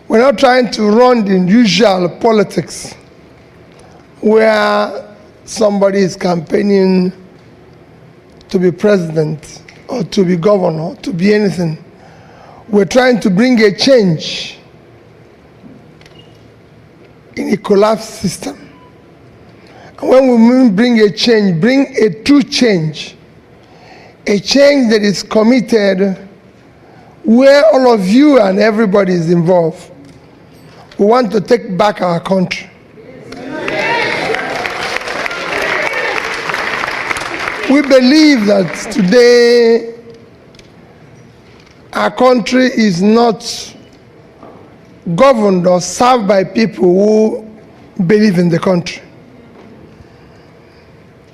We're not trying to run the usual politics where somebody is campaigning to be president or to be governor, to be anything. We're trying to bring a change in a collapsed system. And when we mean bring a change, bring a true change, a change that is committed where all of you and everybody is involved. We want to take back our country. We believe that today our country is not governed or served by people who believe in the country.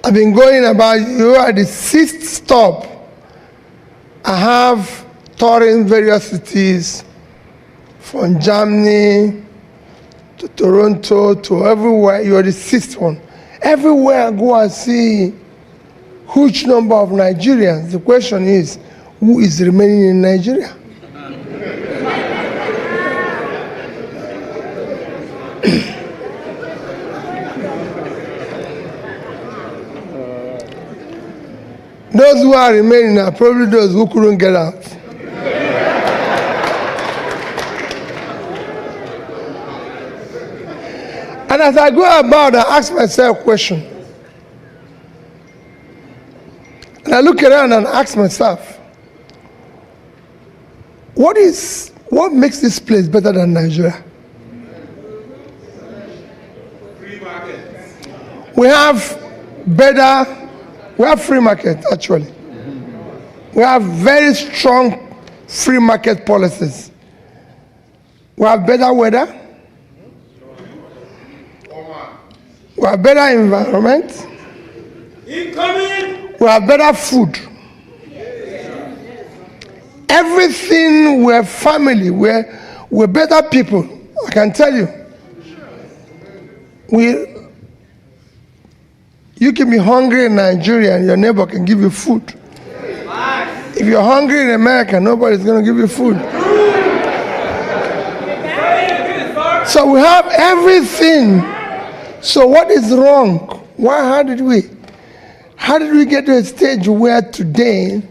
I've been going about, you are the 6th stop. I have touring various cities from Germany to Toronto to everywhere. You are the 6th one. Everywhere I go and see huge number of Nigerians. The question is, who is remaining in Nigeria? Those who are remaining are probably those who couldn't get out. And as I go about, I ask myself a question. And I look around and ask myself, what makes this place better than Nigeria? We have free market, actually. We have very strong free market policies. We have better weather. We have better environment. We have better food. Everything, we're family, we're better people, I can tell you. You can be hungry in Nigeria and your neighbor can give you food. If you're hungry in America, nobody's going to give you food. So we have everything. So what is wrong? How did we get to a stage where today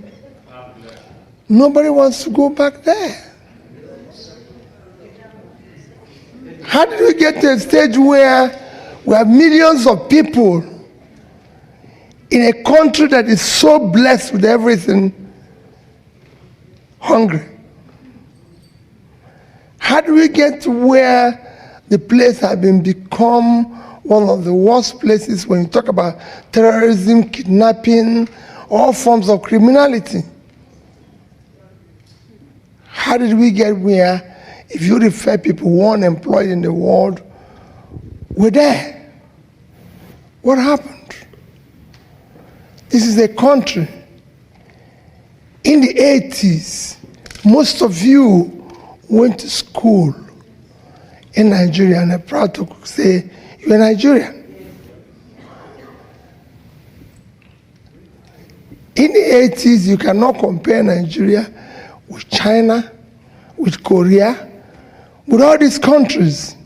nobody wants to go back there? How did we get to a stage where we have millions of people in a country that is so blessed with everything hungry? How do we get to where the place has become one of the worst places when you talk about terrorism, kidnapping, all forms of criminality? How did we get where, if you refer people who are unemployed in the world, we're there? What happened? This is a country. In the 80s, most of you went to school in Nigeria, and I'm proud to say you're Nigerian. In the 80s, you cannot compare Nigeria with China, with Korea, with all these countries.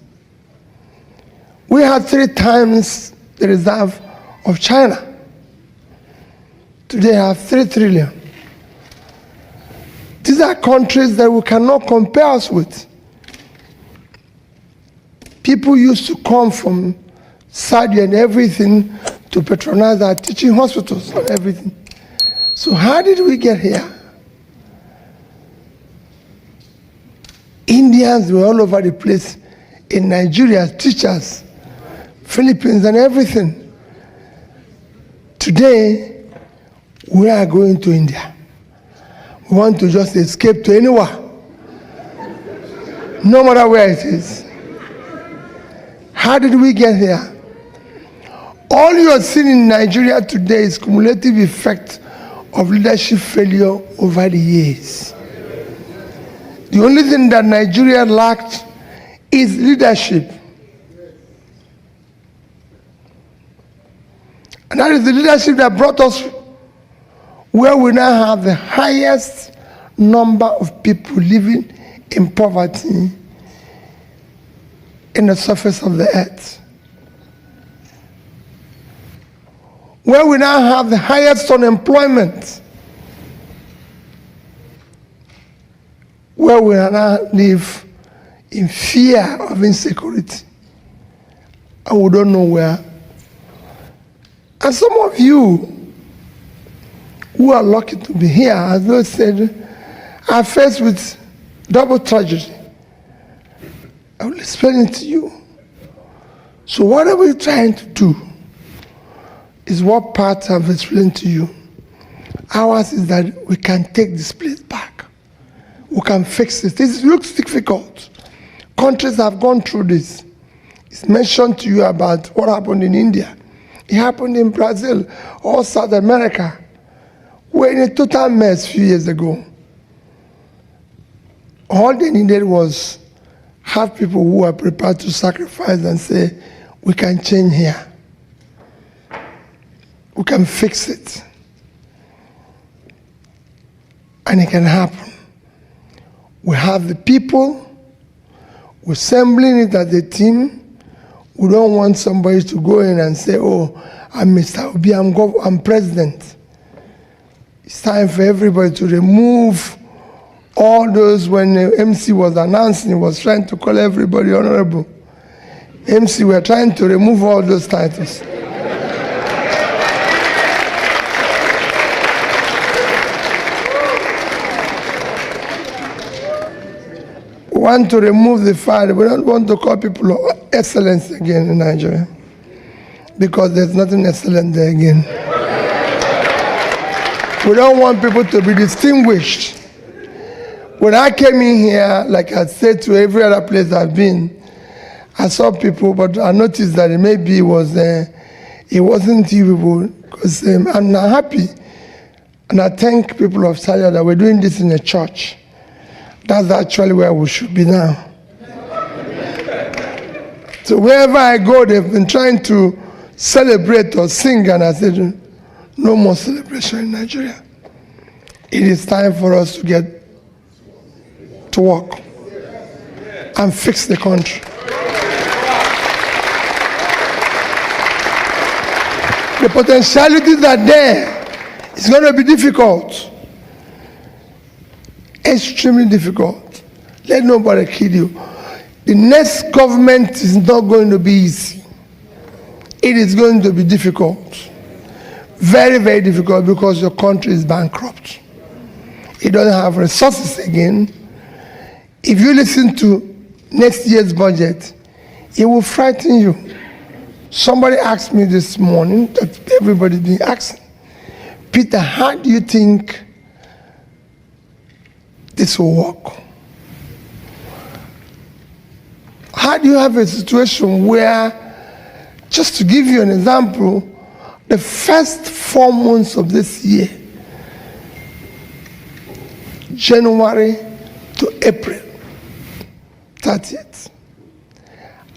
We had 3 times the reserve of China. Today I have 3 trillion. These are countries that we cannot compare us with. People used to come from Saudi and everything to patronize our teaching hospitals and everything. So how did we get here? Indians were all over the place in Nigeria, teachers, Philippines and everything. Today, we are going to India. We want to just escape to anywhere, no matter where it is. How did we get here? All you are seeing in Nigeria today is cumulative effect of leadership failure over the years. The only thing that Nigeria lacked is leadership. And that is the leadership that brought us where we now have the highest number of people living in poverty in the surface of the earth. Where we now have the highest unemployment, where we now live in fear of insecurity, and we don't know where. And some of you who are lucky to be here, as Lord said, are faced with double tragedy. I will explain it to you. So what are we trying to do is what part I've explained to you. Ours is that we can take this place back. We can fix it. This looks difficult. Countries have gone through this. It's mentioned to you about what happened in India. It happened in Brazil or South America. We're in a total mess a few years ago. All they needed was have people who are prepared to sacrifice and say, we can change here. We can fix it. And it can happen. We have the people, we're assembling it as a team. We don't want somebody to go in and say, oh, I'm Mr. Obi, I'm president. It's time for everybody to remove all those. When the MC was announcing, he was trying to call everybody honorable. MC, we're trying to remove all those titles. We want to remove the fire. We don't want to call people excellence again in Nigeria, because there's nothing excellent there again. We don't want people to be distinguished. When I came in here, like I said to every other place I've been, I saw people, but I noticed that maybe it wasn't you people, because I'm not happy. And I thank people of Salia that we're doing this in a church. That's actually where we should be now. So wherever I go, they've been trying to celebrate or sing, and I said, no more celebration in Nigeria. It is time for us to get to work and fix the country. The potentialities are there. It's going to be difficult. Extremely difficult. Let nobody kid you. The next government is not going to be easy. It is going to be difficult. Very, very difficult, because your country is bankrupt. It doesn't have resources again. If you listen to next year's budget, it will frighten you. Somebody asked me this morning, that everybody's been asking, Peter, how do you think this will work? How do you have a situation where, just to give you an example, the first 4 months of this year, January to April 30th,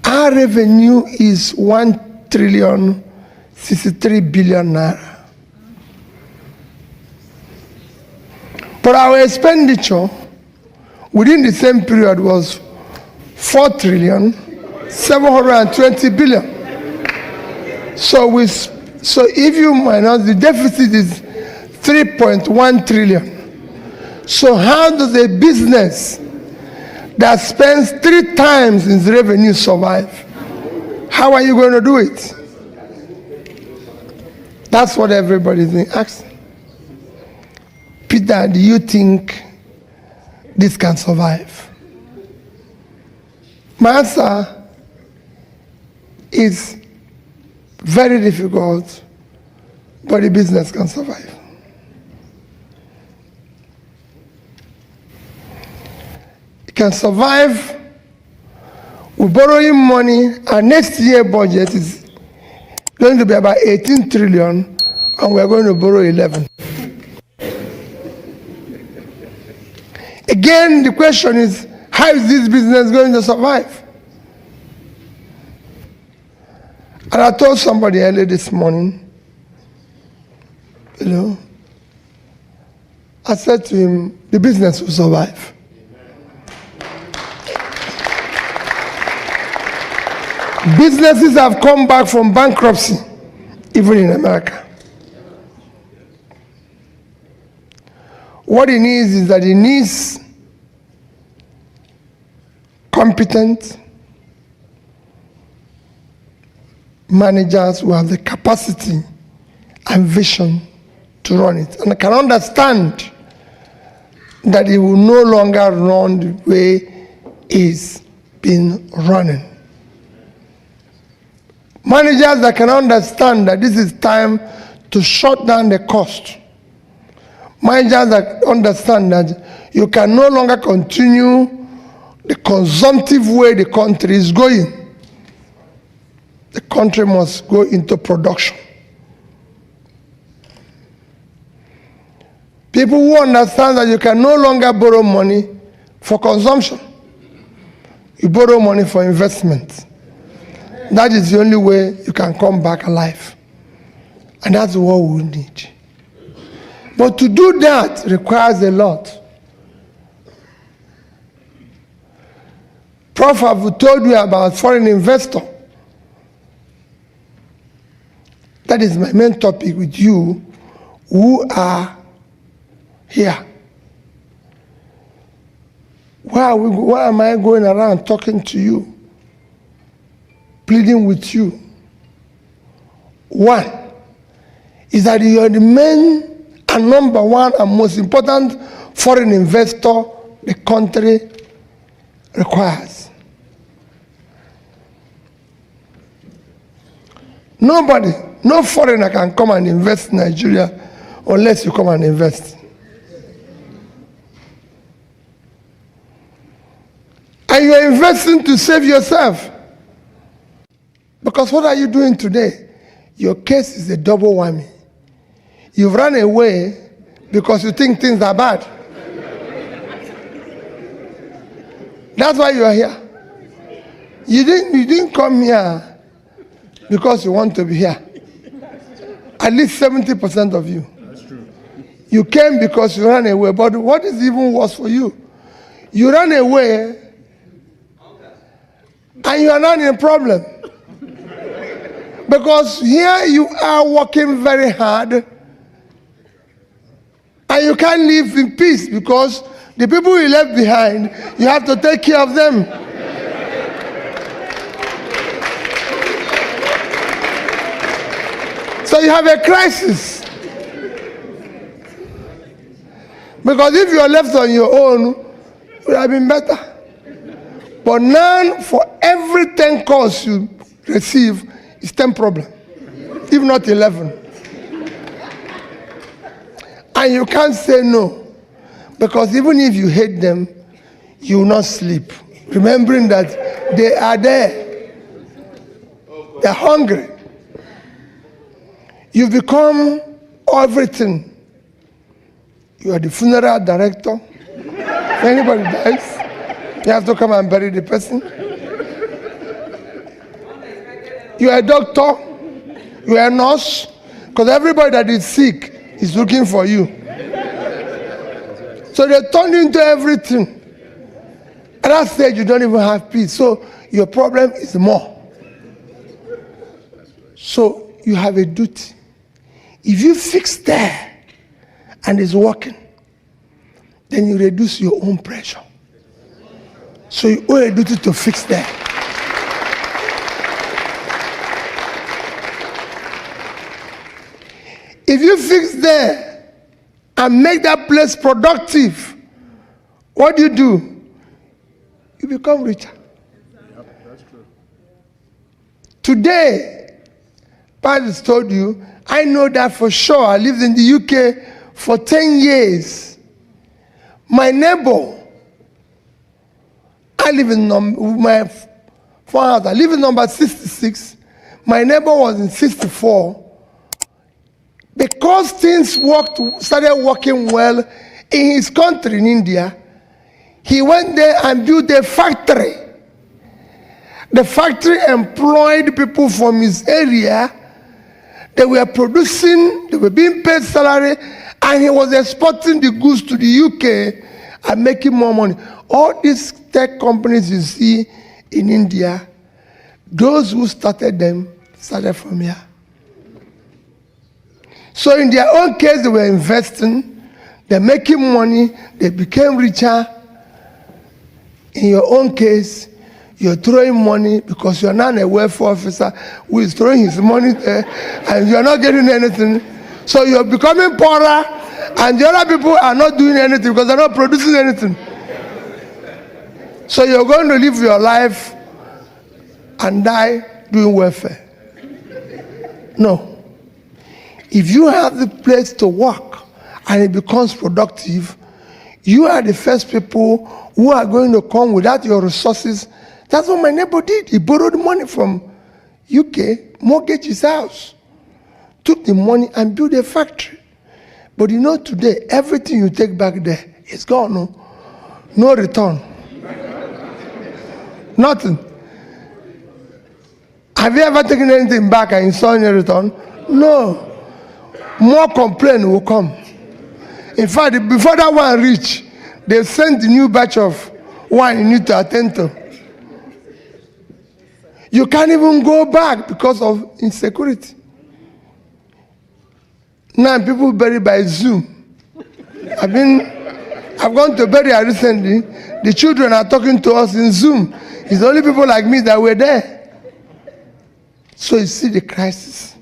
our revenue is 1,063 billion naira. But our expenditure within the same period was 4,720 billion. So if you minus, the deficit is 3.1 trillion. So how does a business that spends 3 times its revenue survive? How are you going to do it? That's what everybody's been asking. Peter, do you think this can survive? My answer is very difficult, but the business can survive. It can survive. We're borrowing money. Our next year budget is going to be about 18 trillion, and we're going to borrow 11. Again, the question is, how is this business going to survive? And I told somebody earlier this morning, I said to him, the business will survive. Businesses have come back from bankruptcy, even in America. What it needs is that it needs competent managers who have the capacity and vision to run it, and can understand that it will no longer run the way it's been running. Managers that can understand that this is time to shut down the cost. Managers that understand that you can no longer continue the consumptive way the country is going. The country must go into production. People who understand that you can no longer borrow money for consumption. You borrow money for investment. That is the only way you can come back alive. And that's what we need. But to do that requires a lot. Prof, I've told you about foreign investor. That is my main topic with you who are here. Why am I going around talking to you, pleading with you? One is that you are the main and number one and most important foreign investor the country requires. Nobody, no foreigner can come and invest in Nigeria unless you come and invest. And you are investing to save yourself. Because what are you doing today? Your case is a double whammy. You've run away because you think things are bad. That's why you are here. You didn't come here because you want to be here. At least 70% of you. That's true. You came because you ran away. But what is even worse for you? You ran away and you are not in a problem. Because here you are working very hard and you can't live in peace because the people you left behind, you have to take care of them. So you have a crisis. Because if you are left on your own, it would have been better. But now, for every 10 calls you receive, it's 10 problems, if not 11. And you can't say no, because even if you hate them, you will not sleep, remembering that they are there. They're hungry. You've become everything. You are the funeral director. If anybody dies, you have to come and bury the person. You are a doctor. You are a nurse. Because everybody that is sick is looking for you. So they turn you into everything. At that stage, you don't even have peace. So your problem is more. So you have a duty. If you fix there and it's working, then you reduce your own pressure. So you owe a duty to fix there. If you fix there and make that place productive, what do? You become richer. Yep, that's true. Today, Pastor told you, I know that for sure. I lived in the UK for 10 years. My neighbor, I live in my house. I live in number 66. My neighbor was in 64. Because things started working well in his country, in India, he went there and built a factory. The factory employed people from his area. They were producing, they were being paid salary, and he was exporting the goods to the UK and making more money. All these tech companies you see in India, Those who started them started from here. So in their own case, they were investing, they're making money, they became richer. In your own case, you're throwing money because you're not a welfare officer who is throwing his money there and you're not getting anything. So you're becoming poorer and the other people are not doing anything because they're not producing anything. So you're going to live your life and die doing welfare. No. If you have the place to work and it becomes productive, you are the first people who are going to come without your resources. That's what my neighbor did. He borrowed money from UK, mortgaged his house, took the money and built a factory. But you know today, everything you take back there is gone. No return. Nothing. Have you ever taken anything back and you saw any return? No. More complaint will come. In fact, before that one reach, they sent the new batch of one you need to attend to. You can't even go back because of insecurity. Now people buried by Zoom. I've gone to burial recently. The children are talking to us in Zoom. It's only people like me that were there. So you see the crisis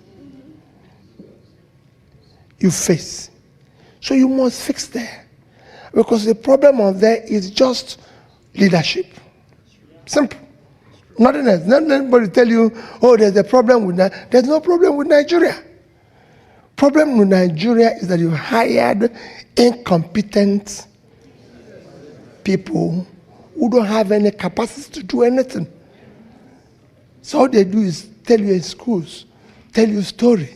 you face. So you must fix there. Because the problem of there is just leadership. Simple. Nothing else. Not anybody tell you, oh, there's a problem with that. There's no problem with Nigeria. Problem with Nigeria is that you hired incompetent people who don't have any capacity to do anything. So all they do is tell you in schools, tell you a story.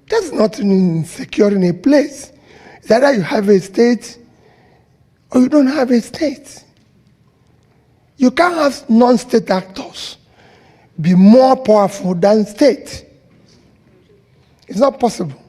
There's nothing insecure in a place. It's either you have a state or you don't have a state. You can't have non-state actors be more powerful than state. It's not possible.